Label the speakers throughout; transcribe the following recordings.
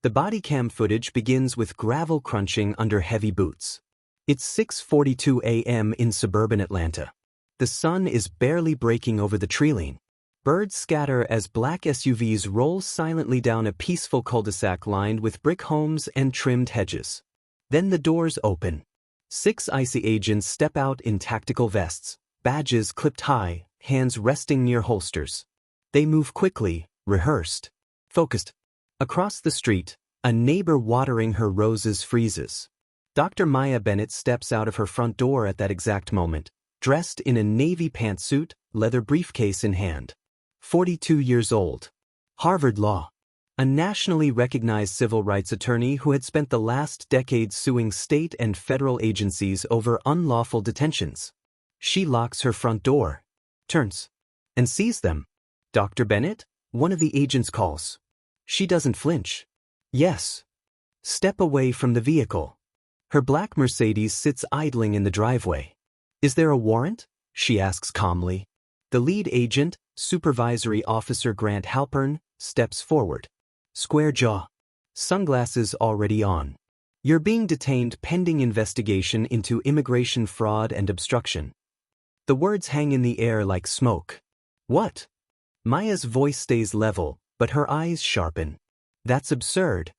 Speaker 1: The body cam footage begins with gravel crunching under heavy boots. It's 6:42 a.m. in suburban Atlanta. The sun is barely breaking over the tree-line. Birds scatter as black SUVs roll silently down a peaceful cul-de-sac lined with brick homes and trimmed hedges. Then the doors open. 6 icy agents step out in tactical vests, badges clipped high, hands resting near holsters. They move quickly, rehearsed, focused. Across the street, a neighbor watering her roses freezes. Dr. Maya Bennett steps out of her front door at that exact moment, dressed in a navy pantsuit, leather briefcase in hand. 42 years old. Harvard Law. A nationally recognized civil rights attorney who had spent the last decade suing state and federal agencies over unlawful detentions. She locks her front door, turns, and sees them. Dr. Bennett? One of the agents calls. She doesn't flinch. Yes. Step away from the vehicle. Her black Mercedes sits idling in the driveway. Is there a warrant? She asks calmly. The lead agent, Supervisory Officer Grant Halpern, steps forward. Square jaw. Sunglasses already on. You're being detained pending investigation into immigration fraud and obstruction. The words hang in the air like smoke. What? Maya's voice stays level, but her eyes sharpen. That's absurd.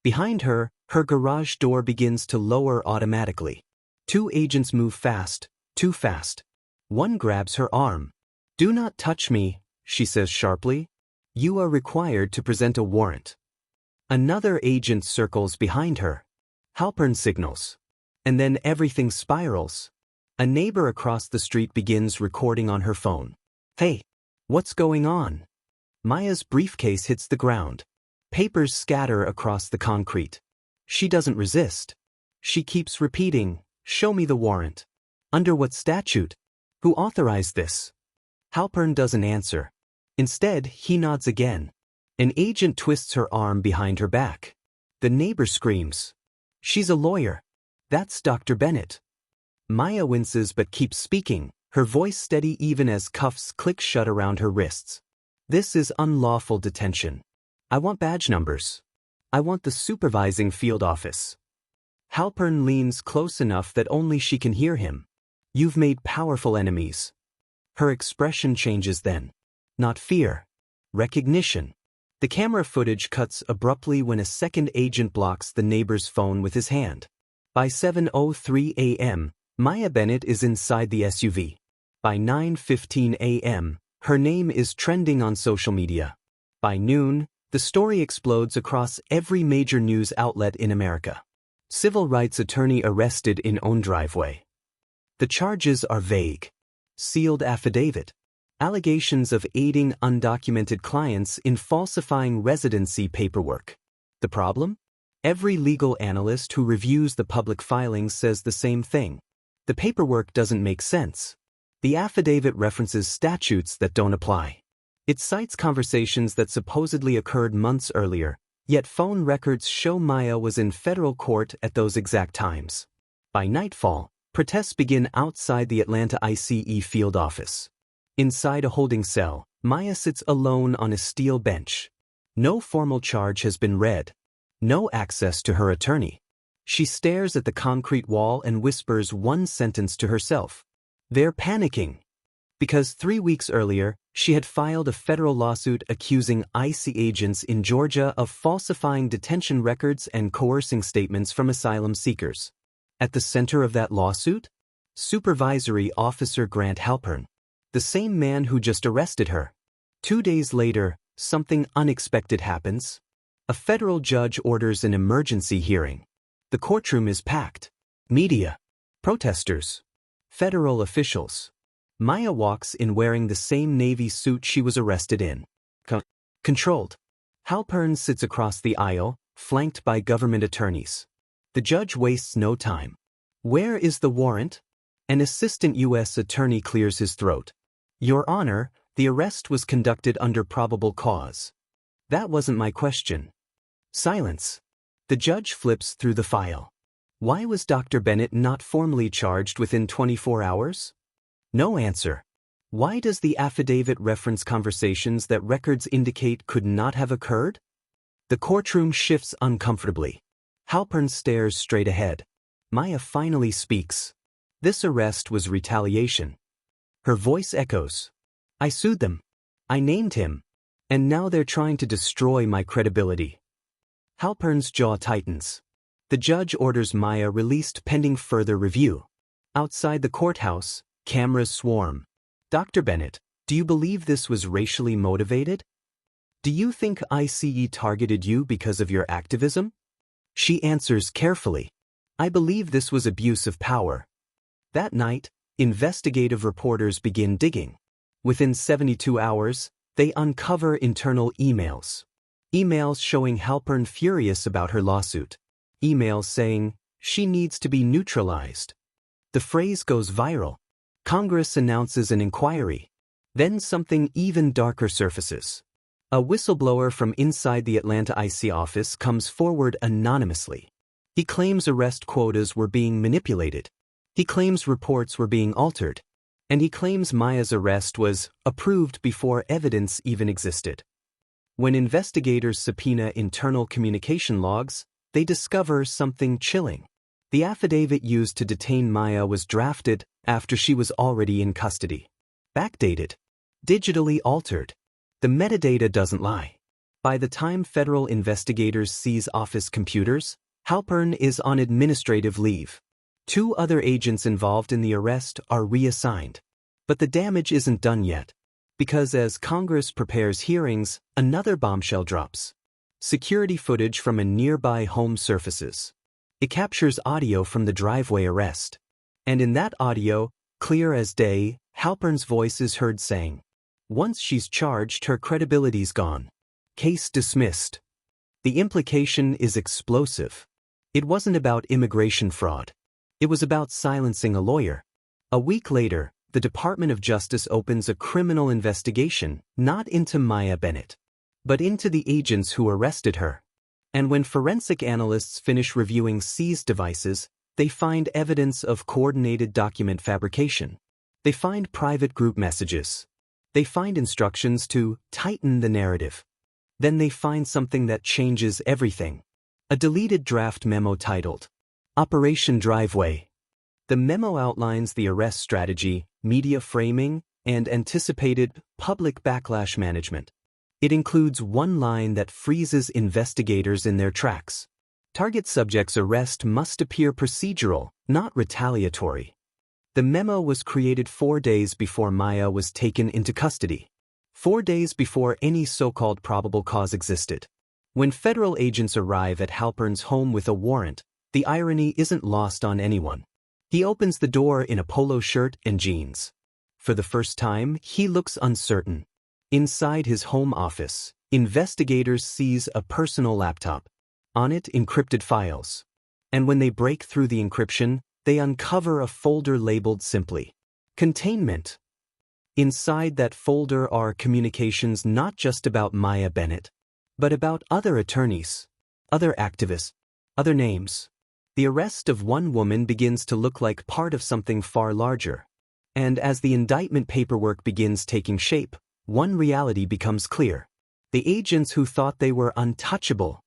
Speaker 1: Behind her, her garage door begins to lower automatically. 2 agents move fast, too fast. One grabs her arm. Do not touch me, she says sharply. You are required to present a warrant. Another agent circles behind her. Halpern signals. And then everything spirals. A neighbor across the street begins recording on her phone. Hey, what's going on? Maya's briefcase hits the ground. Papers scatter across the concrete. She doesn't resist. She keeps repeating, show me the warrant. Under what statute? Who authorized this? Halpern doesn't answer. Instead, he nods again. An agent twists her arm behind her back. The neighbor screams. She's a lawyer. That's Dr. Bennett. Maya winces but keeps speaking, her voice steady even as cuffs click shut around her wrists. This is unlawful detention. I want badge numbers. I want the supervising field office. Halpern leans close enough that only she can hear him. You've made powerful enemies. Her expression changes then. Not fear. Recognition. The camera footage cuts abruptly when a second agent blocks the neighbor's phone with his hand. By 7:03 a.m., Maya Bennett is inside the SUV. By 9:15 a.m., her name is trending on social media. By noon, the story explodes across every major news outlet in America. Civil rights attorney arrested in own driveway. The charges are vague. Sealed affidavit. Allegations of aiding undocumented clients in falsifying residency paperwork. The problem? Every legal analyst who reviews the public filings says the same thing. The paperwork doesn't make sense. The affidavit references statutes that don't apply. It cites conversations that supposedly occurred months earlier, yet phone records show Maya was in federal court at those exact times. By nightfall, protests begin outside the Atlanta ICE field office. Inside a holding cell, Maya sits alone on a steel bench. No formal charge has been read. No access to her attorney. She stares at the concrete wall and whispers one sentence to herself. They're panicking. Because 3 weeks earlier, she had filed a federal lawsuit accusing ICE agents in Georgia of falsifying detention records and coercing statements from asylum seekers. At the center of that lawsuit? Supervisory Officer Grant Halpern. The same man who just arrested her. 2 days later, something unexpected happens. A federal judge orders an emergency hearing. The courtroom is packed. Media. Protesters. Federal officials. Maya walks in wearing the same navy suit she was arrested in. Controlled. Halpern sits across the aisle, flanked by government attorneys. The judge wastes no time. Where is the warrant? An assistant U.S. attorney clears his throat. Your Honor, the arrest was conducted under probable cause. That wasn't my question. Silence. The judge flips through the file. Why was Dr. Bennett not formally charged within 24 hours? No answer. Why does the affidavit reference conversations that records indicate could not have occurred? The courtroom shifts uncomfortably. Halpern stares straight ahead. Maya finally speaks. This arrest was retaliation. Her voice echoes. I sued them. I named him. And now they're trying to destroy my credibility. Halpern's jaw tightens. The judge orders Maya released pending further review. Outside the courthouse, cameras swarm. Dr. Bennett, do you believe this was racially motivated? Do you think ICE targeted you because of your activism? She answers carefully. I believe this was abuse of power. That night, investigative reporters begin digging. Within 72 hours, they uncover internal emails. Emails showing Halpern furious about her lawsuit. Emails saying, she needs to be neutralized. The phrase goes viral. Congress announces an inquiry. Then something even darker surfaces. A whistleblower from inside the Atlanta IC office comes forward anonymously. He claims arrest quotas were being manipulated. He claims reports were being altered. And he claims Maya's arrest was approved before evidence even existed. When investigators subpoena internal communication logs, they discover something chilling. The affidavit used to detain Maya was drafted after she was already in custody. Backdated. Digitally altered. The metadata doesn't lie. By the time federal investigators seize office computers, Halpern is on administrative leave. 2 other agents involved in the arrest are reassigned. But the damage isn't done yet, because as Congress prepares hearings, another bombshell drops. Security footage from a nearby home surfaces. It captures audio from the driveway arrest. And in that audio, clear as day, Halpern's voice is heard saying, once she's charged, her credibility's gone. Case dismissed. The implication is explosive. It wasn't about immigration fraud. It was about silencing a lawyer. A week later, the Department of Justice opens a criminal investigation, not into Maya Bennett, but into the agents who arrested her. And when forensic analysts finish reviewing seized devices, they find evidence of coordinated document fabrication. They find private group messages. They find instructions to tighten the narrative. Then they find something that changes everything. A deleted draft memo titled, Operation Driveway. The memo outlines the arrest strategy, media framing, and anticipated public backlash management. It includes one line that freezes investigators in their tracks. Target subject's arrest must appear procedural, not retaliatory. The memo was created 4 days before Maya was taken into custody. 4 days before any so-called probable cause existed. When federal agents arrive at Halpern's home with a warrant, the irony isn't lost on anyone. He opens the door in a polo shirt and jeans. For the first time, he looks uncertain. Inside his home office, investigators seize a personal laptop. On it, encrypted files. And when they break through the encryption, they uncover a folder labeled simply, Containment. Inside that folder are communications not just about Maya Bennett, but about other attorneys, other activists, other names. The arrest of one woman begins to look like part of something far larger. And as the indictment paperwork begins taking shape, one reality becomes clear. The agents who thought they were untouchable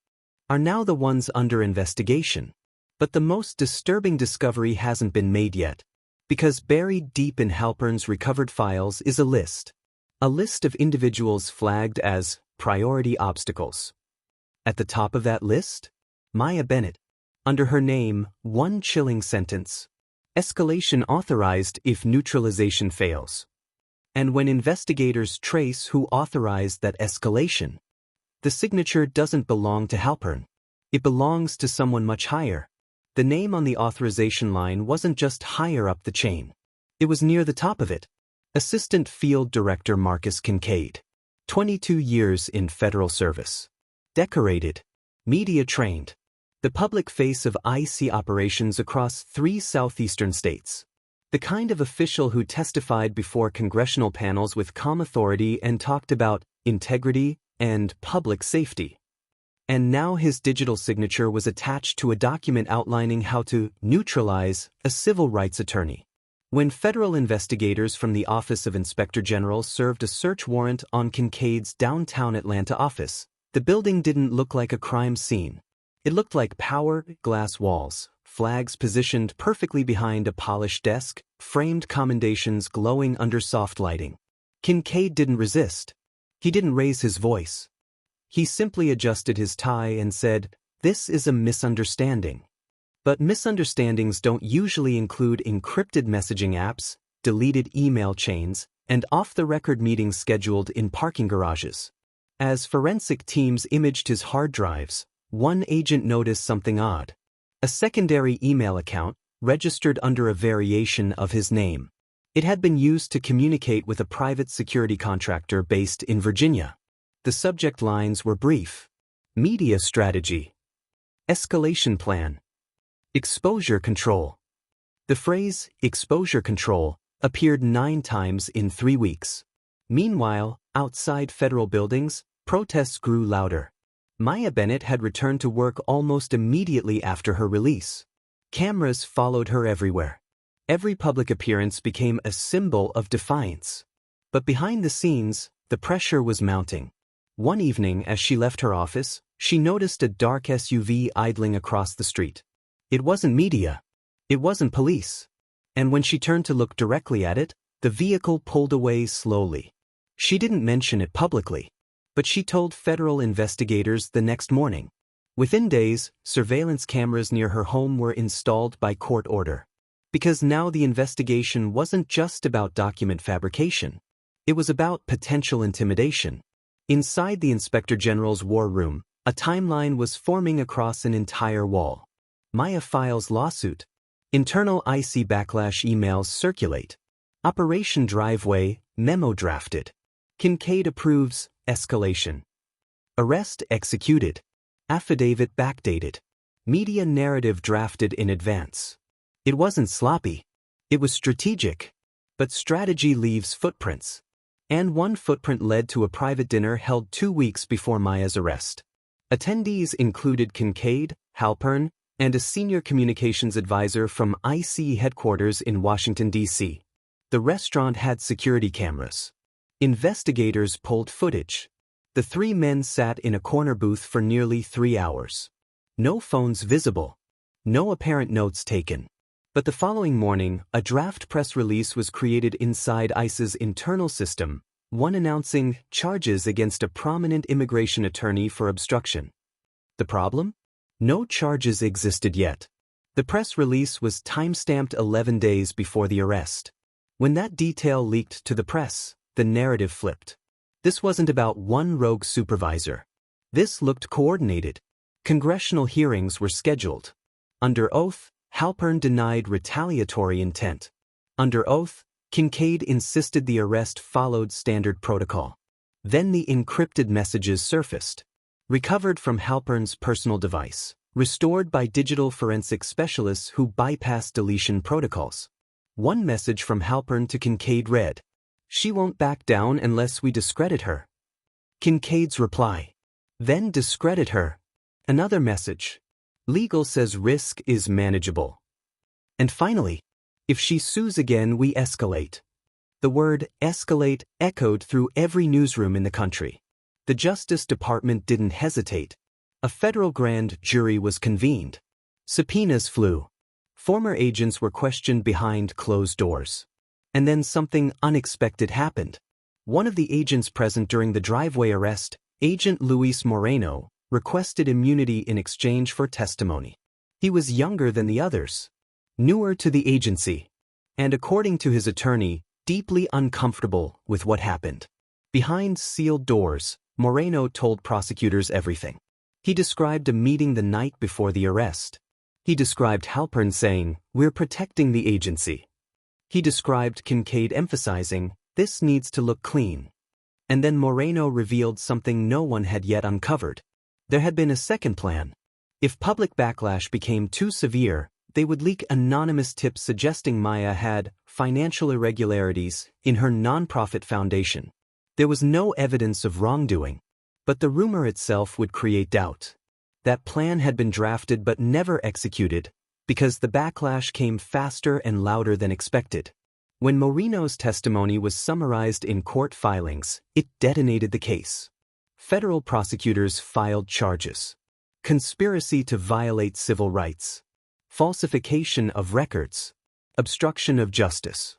Speaker 1: are now the ones under investigation. But the most disturbing discovery hasn't been made yet, because buried deep in Halpern's recovered files is a list of individuals flagged as priority obstacles. At the top of that list, Maya Bennett. Under her name, one chilling sentence. Escalation authorized if neutralization fails. And when investigators trace who authorized that escalation, the signature doesn't belong to Halpern. It belongs to someone much higher. The name on the authorization line wasn't just higher up the chain. It was near the top of it. Assistant Field Director Marcus Kincaid. 22 years in federal service. Decorated. Media trained. The public face of IC operations across 3 southeastern states. The kind of official who testified before congressional panels with calm authority and talked about integrity and public safety. And now his digital signature was attached to a document outlining how to neutralize a civil rights attorney. When federal investigators from the Office of Inspector General served a search warrant on Kincaid's downtown Atlanta office, The building didn't look like a crime scene. It looked like power, glass walls, flags positioned perfectly behind a polished desk, framed commendations glowing under soft lighting. Kincaid didn't resist. He didn't raise his voice. He simply adjusted his tie and said, "This is a misunderstanding." But misunderstandings don't usually include encrypted messaging apps, deleted email chains, and off-the-record meetings scheduled in parking garages. As forensic teams imaged his hard drives, one agent noticed something odd. A secondary email account, registered under a variation of his name. It had been used to communicate with a private security contractor based in Virginia. The subject lines were brief. Media strategy. Escalation plan. Exposure control. The phrase, exposure control, appeared 9 times in 3 weeks. Meanwhile, outside federal buildings, protests grew louder. Maya Bennett had returned to work almost immediately after her release. Cameras followed her everywhere. Every public appearance became a symbol of defiance. But behind the scenes, the pressure was mounting. One evening, as she left her office, she noticed a dark SUV idling across the street. It wasn't media. It wasn't police. And when she turned to look directly at it, the vehicle pulled away slowly. She didn't mention it publicly, but she told federal investigators the next morning. Within days, surveillance cameras near her home were installed by court order. Because now the investigation wasn't just about document fabrication. It was about potential intimidation. Inside the Inspector General's war room, a timeline was forming across an entire wall. Maya files lawsuit. Internal IC backlash emails circulate. Operation Driveway, memo drafted. Kincaid approves, escalation. Arrest executed. Affidavit backdated. Media narrative drafted in advance. It wasn't sloppy. It was strategic. But strategy leaves footprints. And one footprint led to a private dinner held 2 weeks before Maya's arrest. Attendees included Kincaid, Halpern, and a senior communications advisor from IC headquarters in Washington, D.C. The restaurant had security cameras. Investigators pulled footage. The 3 men sat in a corner booth for nearly 3 hours. No phones visible. No apparent notes taken. But the following morning, a draft press release was created inside ICE's internal system, one announcing charges against a prominent immigration attorney for obstruction. The problem? No charges existed yet. The press release was timestamped 11 days before the arrest. When that detail leaked to the press, the narrative flipped. This wasn't about one rogue supervisor. This looked coordinated. Congressional hearings were scheduled. Under oath, Halpern denied retaliatory intent. Under oath, Kincaid insisted the arrest followed standard protocol. Then the encrypted messages surfaced. Recovered from Halpern's personal device. Restored by digital forensic specialists who bypassed deletion protocols. One message from Halpern to Kincaid read, "She won't back down unless we discredit her." Kincaid's reply, "Then discredit her." Another message, "Legal says risk is manageable." And finally, "If she sues again, we escalate." The word escalate echoed through every newsroom in the country. The Justice Department didn't hesitate. A federal grand jury was convened. Subpoenas flew. Former agents were questioned behind closed doors. And then something unexpected happened. One of the agents present during the driveway arrest, Agent Luis Moreno, requested immunity in exchange for testimony. He was younger than the others, newer to the agency, and according to his attorney, deeply uncomfortable with what happened. Behind sealed doors, Moreno told prosecutors everything. He described a meeting the night before the arrest. He described Halpern saying, "We're protecting the agency." He described Kincaid emphasizing, "This needs to look clean." And then Moreno revealed something no one had yet uncovered. There had been a second plan. If public backlash became too severe, they would leak anonymous tips suggesting Maya had financial irregularities in her nonprofit foundation. There was no evidence of wrongdoing, but the rumor itself would create doubt. That plan had been drafted but never executed because the backlash came faster and louder than expected. When Moreno's testimony was summarized in court filings, it detonated the case. federal prosecutors filed charges. Conspiracy to violate civil rights. Falsification of records. Obstruction of justice.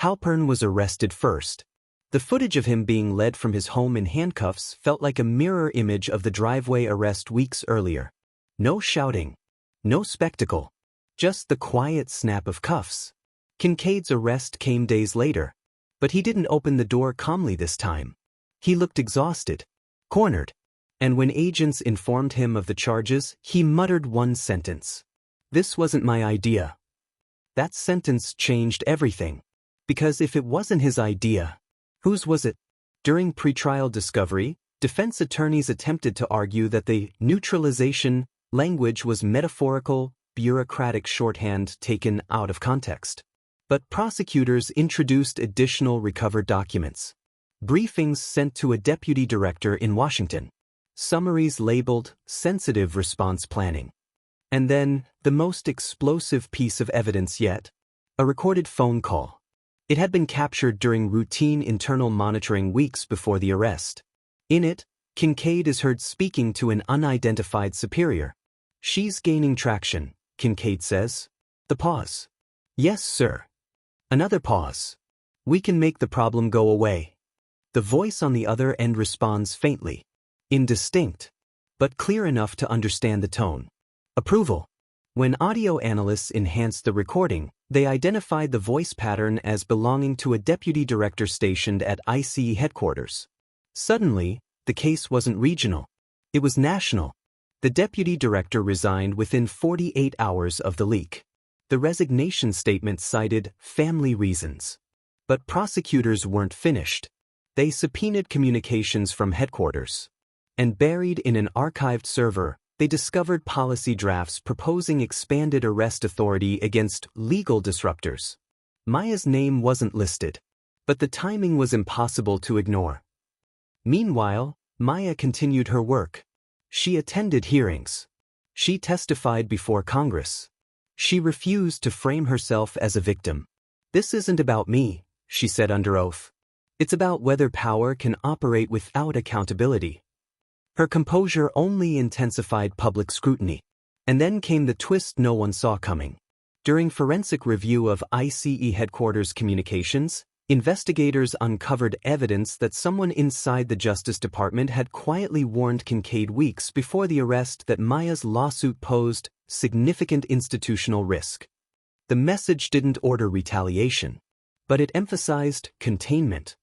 Speaker 1: Halpern was arrested first. The footage of him being led from his home in handcuffs felt like a mirror image of the driveway arrest weeks earlier. No shouting. No spectacle. Just the quiet snap of cuffs. Kincaid's arrest came days later. But he didn't open the door calmly this time. He looked exhausted. Cornered. And when agents informed him of the charges, he muttered one sentence. "This wasn't my idea." That sentence changed everything. Because if it wasn't his idea, whose was it? During pretrial discovery, defense attorneys attempted to argue that the neutralization language was metaphorical, bureaucratic shorthand taken out of context. But prosecutors introduced additional recovered documents. Briefings sent to a deputy director in Washington. Summaries labeled sensitive response planning. And then, the most explosive piece of evidence yet, a recorded phone call. It had been captured during routine internal monitoring weeks before the arrest. In it, Kincaid is heard speaking to an unidentified superior. "She's gaining traction," Kincaid says. The pause. "Yes, sir." Another pause. "We can make the problem go away." The voice on the other end responds faintly. Indistinct, but clear enough to understand the tone. Approval. When audio analysts enhanced the recording, they identified the voice pattern as belonging to a deputy director stationed at ICE headquarters. Suddenly, the case wasn't regional. It was national. The deputy director resigned within 48 hours of the leak. The resignation statement cited family reasons. But prosecutors weren't finished. They subpoenaed communications from headquarters. And buried in an archived server, they discovered policy drafts proposing expanded arrest authority against legal disruptors. Maya's name wasn't listed, but the timing was impossible to ignore. Meanwhile, Maya continued her work. She attended hearings. She testified before Congress. She refused to frame herself as a victim. "This isn't about me," she said under oath. "It's about whether power can operate without accountability." Her composure only intensified public scrutiny. And then came the twist no one saw coming. During forensic review of ICE headquarters communications, investigators uncovered evidence that someone inside the Justice Department had quietly warned Kincaid weeks before the arrest that Maya's lawsuit posed significant institutional risk. The message didn't order retaliation, but it emphasized containment.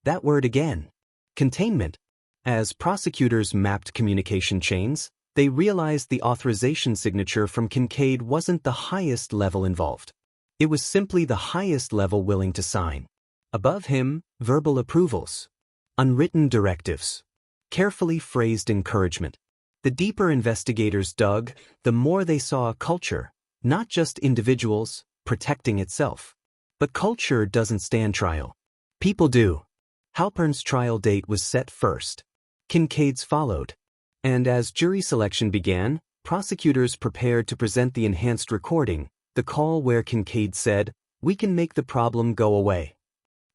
Speaker 1: That word again. Containment. As prosecutors mapped communication chains, they realized the authorization signature from Kincaid wasn't the highest level involved. It was simply the highest level willing to sign. Above him, verbal approvals. Unwritten directives. Carefully phrased encouragement. The deeper investigators dug, the more they saw a culture, not just individuals, protecting itself. But culture doesn't stand trial. People do. Halpern's trial date was set first. Kincaid's followed. And as jury selection began, prosecutors prepared to present the enhanced recording, the call where Kincaid said, "We can make the problem go away."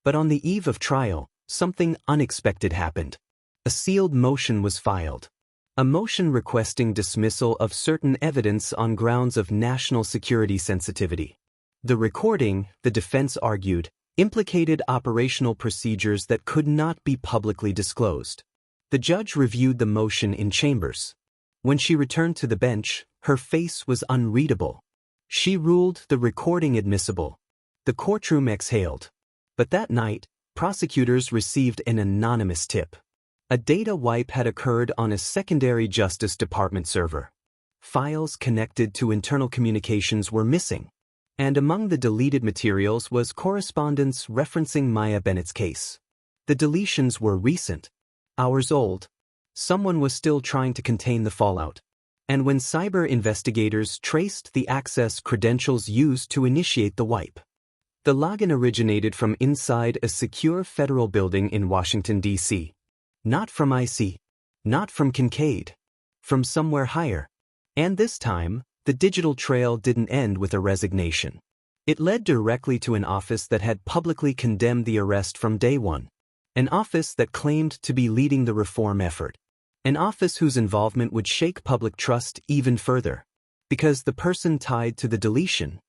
Speaker 1: But on the eve of trial, something unexpected happened. A sealed motion was filed. A motion requesting dismissal of certain evidence on grounds of national security sensitivity. The recording, the defense argued, implicated operational procedures that could not be publicly disclosed. The judge reviewed the motion in chambers. When she returned to the bench, her face was unreadable. She ruled the recording admissible. The courtroom exhaled. But that night, prosecutors received an anonymous tip. A data wipe had occurred on a secondary Justice Department server. Files connected to internal communications were missing. And among the deleted materials was correspondence referencing Maya Bennett's case. The deletions were recent. Hours old. Someone was still trying to contain the fallout. And when cyber investigators traced the access credentials used to initiate the wipe, the login originated from inside a secure federal building in Washington, D.C. Not from IC. Not from Kincaid. From somewhere higher. And this time, the digital trail didn't end with a resignation. It led directly to an office that had publicly condemned the arrest from day one. An office that claimed to be leading the reform effort. An office whose involvement would shake public trust even further. Because the person tied to the deletion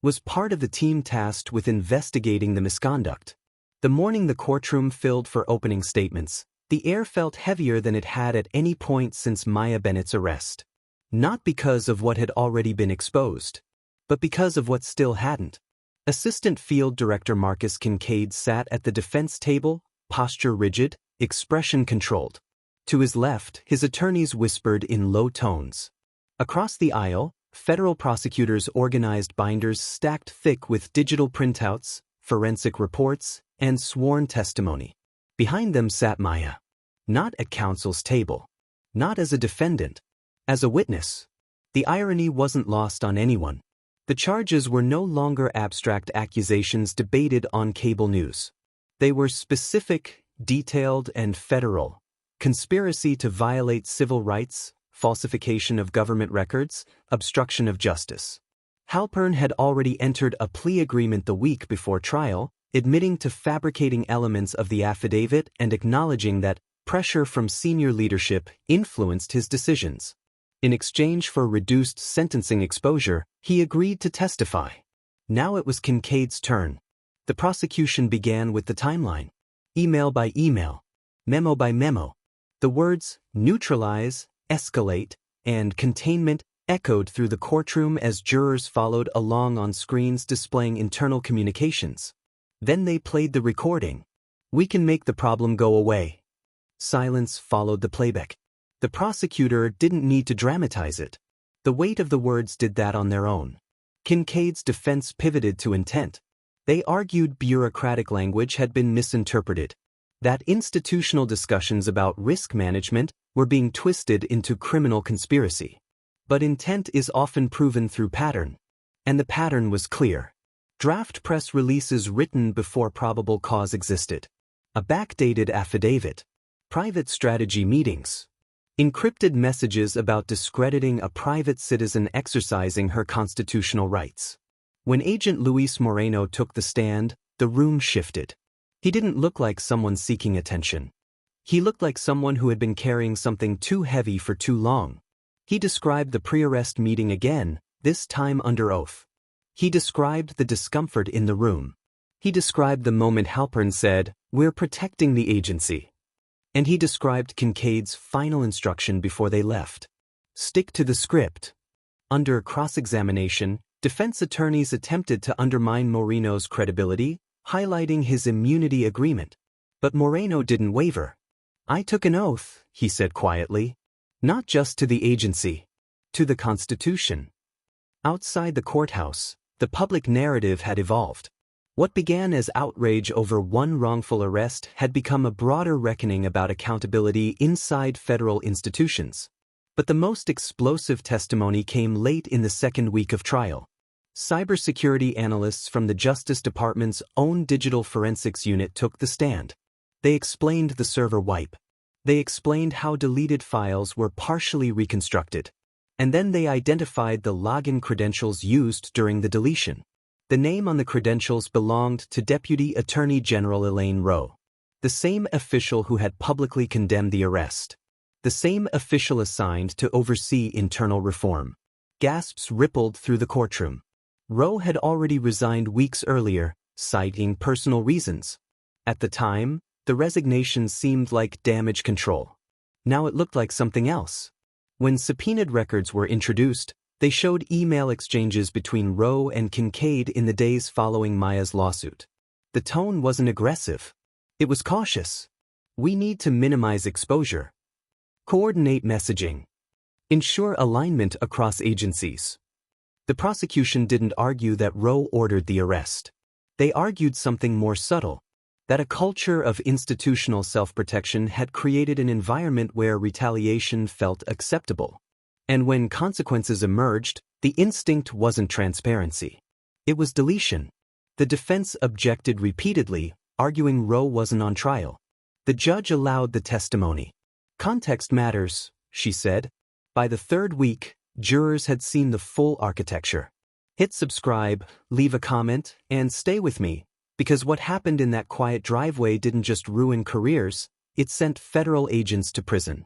Speaker 1: was part of the team tasked with investigating the misconduct. The morning the courtroom filled for opening statements, the air felt heavier than it had at any point since Maya Bennett's arrest. Not because of what had already been exposed, but because of what still hadn't. Assistant Field Director Marcus Kincaid sat at the defense table, posture rigid, expression controlled. To his left, his attorneys whispered in low tones. Across the aisle, federal prosecutors organized binders stacked thick with digital printouts, forensic reports, and sworn testimony. Behind them sat Maya. Not at counsel's table. Not as a defendant. As a witness. The irony wasn't lost on anyone. The charges were no longer abstract accusations debated on cable news. They were specific, detailed, and federal. Conspiracy to violate civil rights, falsification of government records, obstruction of justice. Halpern had already entered a plea agreement the week before trial, admitting to fabricating elements of the affidavit and acknowledging that pressure from senior leadership influenced his decisions. In exchange for reduced sentencing exposure, he agreed to testify. Now it was Kincaid's turn. The prosecution began with the timeline. Email by email. Memo by memo. The words neutralize, escalate, and containment echoed through the courtroom as jurors followed along on screens displaying internal communications. Then they played the recording. We can make the problem go away. Silence followed the playback. The prosecutor didn't need to dramatize it. The weight of the words did that on their own. Kincaid's defense pivoted to intent. They argued bureaucratic language had been misinterpreted, that institutional discussions about risk management were being twisted into criminal conspiracy. But intent is often proven through pattern. And the pattern was clear. Draft press releases written before probable cause existed. A backdated affidavit. Private strategy meetings. Encrypted messages about discrediting a private citizen exercising her constitutional rights. When Agent Luis Moreno took the stand, the room shifted. He didn't look like someone seeking attention. He looked like someone who had been carrying something too heavy for too long. He described the pre-arrest meeting again, this time under oath. He described the discomfort in the room. He described the moment Halpern said, "We're protecting the agency." And he described Kincaid's final instruction before they left. Stick to the script. Under cross-examination, defense attorneys attempted to undermine Moreno's credibility, highlighting his immunity agreement. But Moreno didn't waver. "I took an oath," he said quietly. "Not just to the agency. To the Constitution." Outside the courthouse, the public narrative had evolved. What began as outrage over one wrongful arrest had become a broader reckoning about accountability inside federal institutions. But the most explosive testimony came late in the second week of trial. Cybersecurity analysts from the Justice Department's own digital forensics unit took the stand. They explained the server wipe. They explained how deleted files were partially reconstructed. And then they identified the login credentials used during the deletion. The name on the credentials belonged to Deputy Attorney General Elaine Rowe, the same official who had publicly condemned the arrest, the same official assigned to oversee internal reform. Gasps rippled through the courtroom. Rowe had already resigned weeks earlier, citing personal reasons. At the time, the resignation seemed like damage control. Now it looked like something else. When subpoenaed records were introduced, they showed email exchanges between Rowe and Kincaid in the days following Maya's lawsuit. The tone wasn't aggressive. It was cautious. We need to minimize exposure. Coordinate messaging. Ensure alignment across agencies. The prosecution didn't argue that Rowe ordered the arrest. They argued something more subtle, that a culture of institutional self-protection had created an environment where retaliation felt acceptable. And when consequences emerged, the instinct wasn't transparency. It was deletion. The defense objected repeatedly, arguing Rowe wasn't on trial. The judge allowed the testimony. "Context matters," she said. By the third week, jurors had seen the full architecture. Hit subscribe, leave a comment, and stay with me, Because what happened in that quiet driveway didn't just ruin careers, it sent federal agents to prison.